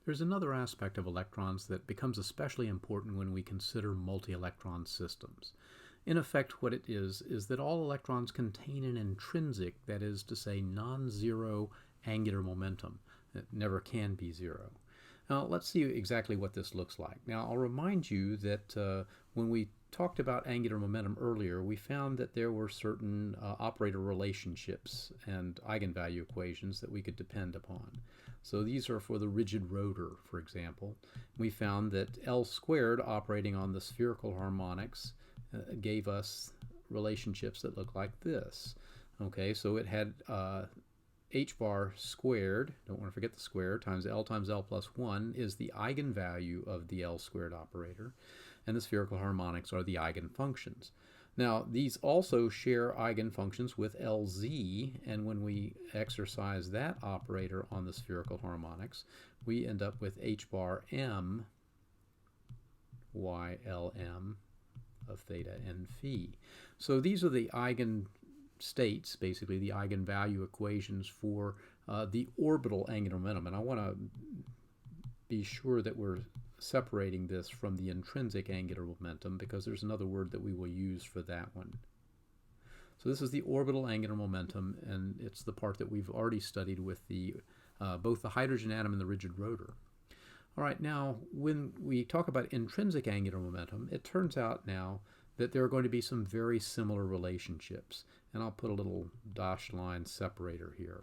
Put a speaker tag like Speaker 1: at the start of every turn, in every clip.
Speaker 1: There's another aspect of electrons that becomes especially important when we consider multi-electron systems. In effect, what it is that all electrons contain an intrinsic, that is to say, non-zero angular momentum. It never can be zero. Now, let's see exactly what this looks like. Now, I'll remind you that when we talked about angular momentum earlier, we found that there were certain operator relationships and eigenvalue equations that we could depend upon. So these are for the rigid rotor, for example. We found that L squared operating on the spherical harmonics gave us relationships that look like this. Okay, so it had h bar squared, don't want to forget the square, times L plus 1 is the eigenvalue of the L squared operator, and the spherical harmonics are the eigenfunctions. Now, these also share eigenfunctions with Lz, and when we exercise that operator on the spherical harmonics, we end up with h bar m ylm of theta and phi. So these are the eigenstates, basically the eigenvalue equations for the orbital angular momentum. And I want to be sure that we're separating this from the intrinsic angular momentum, because there's another word that we will use for that one. So this is the orbital angular momentum, and it's the part that we've already studied with the both the hydrogen atom and the rigid rotor. All right, now when we talk about intrinsic angular momentum, it turns out now that there are going to be some very similar relationships, and I'll put a little dashed line separator here.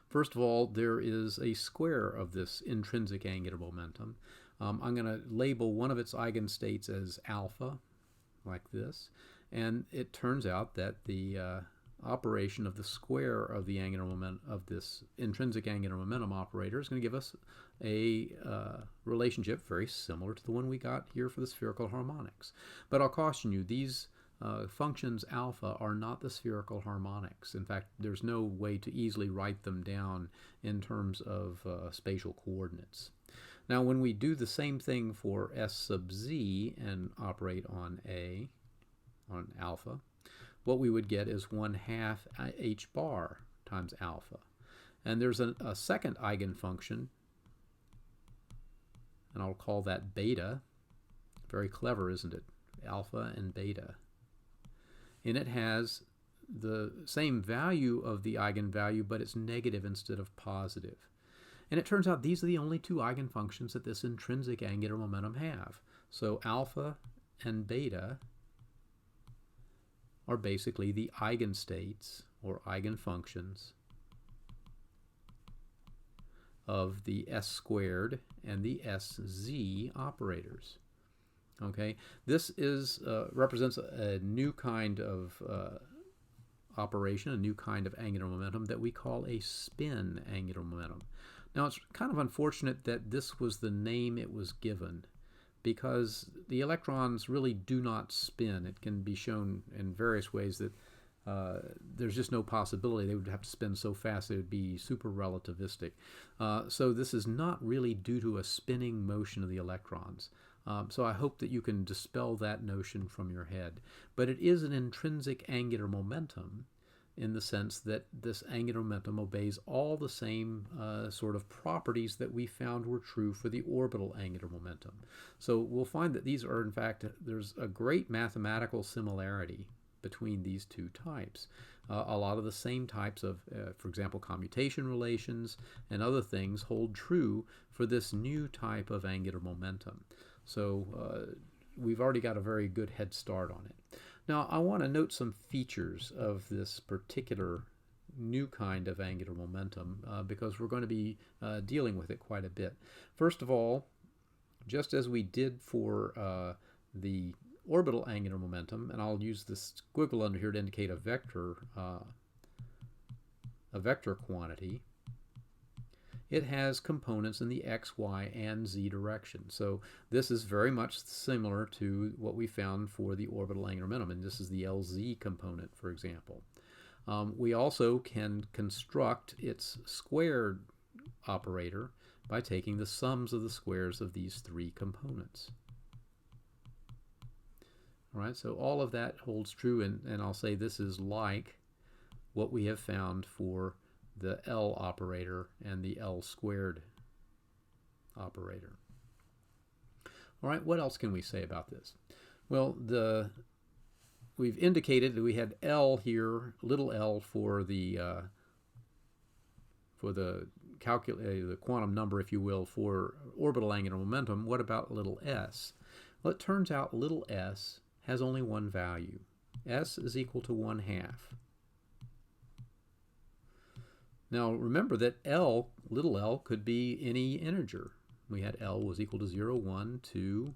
Speaker 1: First of all, there is a square of this intrinsic angular momentum. I'm going to label one of its eigenstates as alpha, like this, and it turns out that the operation of the square of the angular momentum of this intrinsic angular momentum operator is going to give us a relationship very similar to the one we got here for the spherical harmonics. But I'll caution you, these functions alpha are not the spherical harmonics. In fact, there's no way to easily write them down in terms of spatial coordinates. Now, when we do the same thing for S sub z and operate on A, on alpha, what we would get is 1/2 h bar times alpha. And there's a second eigenfunction, and I'll call that beta. Very clever, isn't it? Alpha and beta. And it has the same value of the eigenvalue, but it's negative instead of positive. And it turns out these are the only two eigenfunctions that this intrinsic angular momentum have. So alpha and beta are basically the eigenstates or eigenfunctions of the S squared and the Sz operators. Okay, this is represents a new kind of operation, a new kind of angular momentum that we call a spin angular momentum. Now, it's kind of unfortunate that this was the name it was given, because the electrons really do not spin. It can be shown in various ways that there's just no possibility they would have to spin so fast it would be super relativistic. So this is not really due to a spinning motion of the electrons. So I hope that you can dispel that notion from your head. But it is an intrinsic angular momentum in the sense that this angular momentum obeys all the same sort of properties that we found were true for the orbital angular momentum. So we'll find that these are, in fact, there's a great mathematical similarity between these two types. A lot of the same types of, for example, commutation relations and other things hold true for this new type of angular momentum. So we've already got a very good head start on it. Now, I want to note some features of this particular new kind of angular momentum because we're going to be dealing with it quite a bit. First of all, just as we did for the orbital angular momentum, and I'll use this squiggle under here to indicate a vector quantity, it has components in the x, y, and z direction. So this is very much similar to what we found for the orbital angular momentum, and this is the Lz component, for example. We also can construct its squared operator by taking the sums of the squares of these three components. All right, so all of that holds true, and I'll say this is like what we have found for the L operator and the L squared operator. All right, what else can we say about this? Well, we've indicated that we had L here, little l, for the quantum number, if you will, for orbital angular momentum. What about little s? Well, it turns out little s has only one value. S is equal to 1/2. Now remember that L, little l, could be any integer. We had L was equal to 0, 1, 2,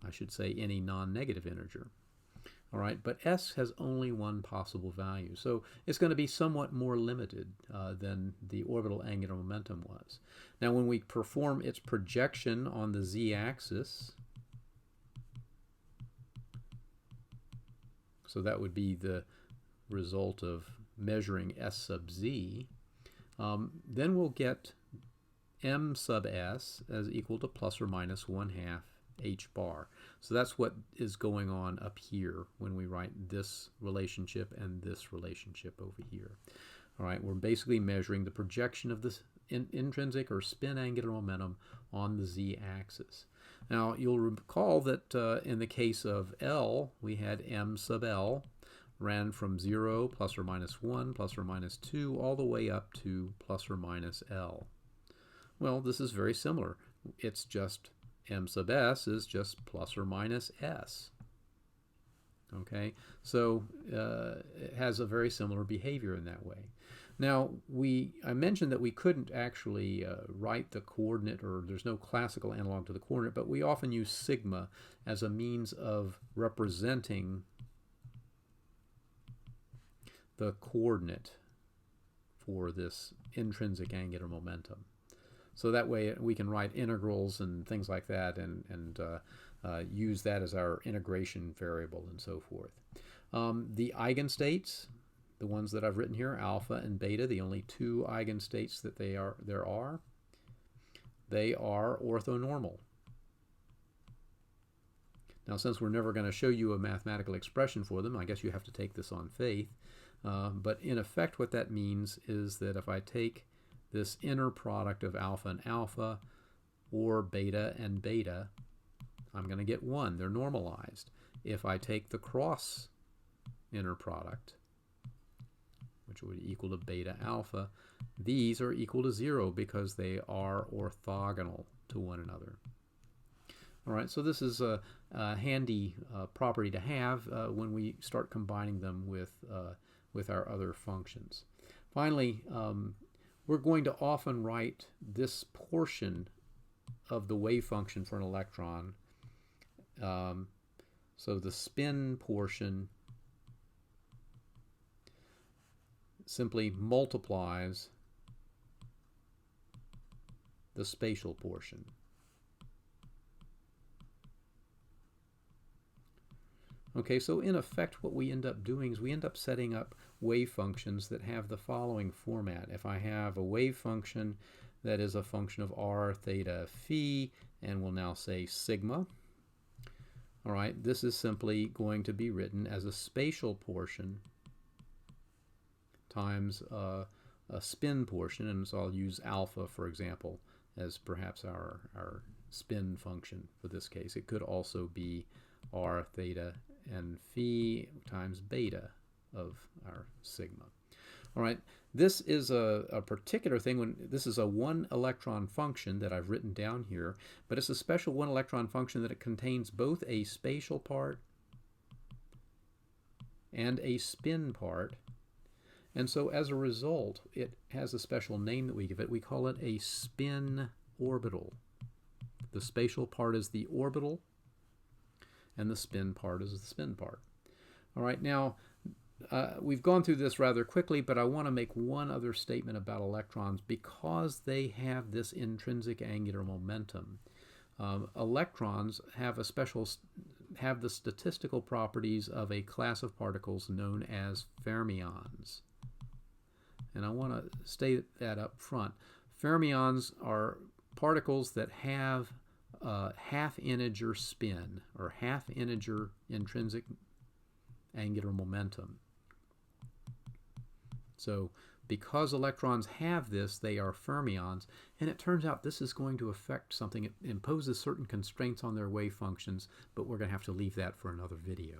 Speaker 1: I should say any non-negative integer. All right, but S has only one possible value, so it's going to be somewhat more limited than the orbital angular momentum was. Now when we perform its projection on the z-axis, so that would be the result of measuring S sub z, then we'll get m sub s as equal to plus or minus 1/2 h bar. So that's what is going on up here when we write this relationship and this relationship over here. All right, we're basically measuring the projection of this intrinsic or spin angular momentum on the z-axis. Now you'll recall that in the case of L, we had m sub l ran from 0, plus or minus 1, plus or minus 2, all the way up to plus or minus L. Well, this is very similar. It's just m sub s is just plus or minus s. Okay, so it has a very similar behavior in that way. Now, I mentioned that we couldn't actually write the coordinate, or there's no classical analog to the coordinate, but we often use sigma as a means of representing the coordinate for this intrinsic angular momentum. So that way we can write integrals and things like that and use that as our integration variable and so forth. The eigenstates, the ones that I've written here, alpha and beta, the only two eigenstates that they are orthonormal. Now, since we're never going to show you a mathematical expression for them, I guess you have to take this on faith. But in effect, what that means is that if I take this inner product of alpha and alpha, or beta and beta, I'm going to get 1. They're normalized. If I take the cross inner product, which would equal to beta alpha, these are equal to 0 because they are orthogonal to one another. All right, so this is a handy property to have when we start combining them with our other functions. Finally, we're going to often write this portion of the wave function for an electron. So the spin portion simply multiplies the spatial portion. Okay, so in effect what we end up doing is we end up setting up wave functions that have the following format. If I have a wave function that is a function of r, theta, phi, and we'll now say sigma, all right, this is simply going to be written as a spatial portion times a spin portion, and so I'll use alpha, for example, as perhaps our spin function for this case. It could also be r, theta, and phi times beta of our sigma. All right, this is a particular thing when this is a 1 electron function that I've written down here, but it's a special 1 electron function that it contains both a spatial part and a spin part. And so as a result, it has a special name that we give it. We call it a spin orbital. The spatial part is the orbital, and the spin part is the spin part. All right, now we've gone through this rather quickly, but I want to make one other statement about electrons because they have this intrinsic angular momentum. Electrons have the statistical properties of a class of particles known as fermions. And I want to state that up front. Fermions are particles that have half-integer spin or half-integer intrinsic angular momentum. So Because electrons have this, they are fermions, and it turns out this is going to affect something. It imposes certain constraints on their wave functions, but we're going to have to leave that for another video.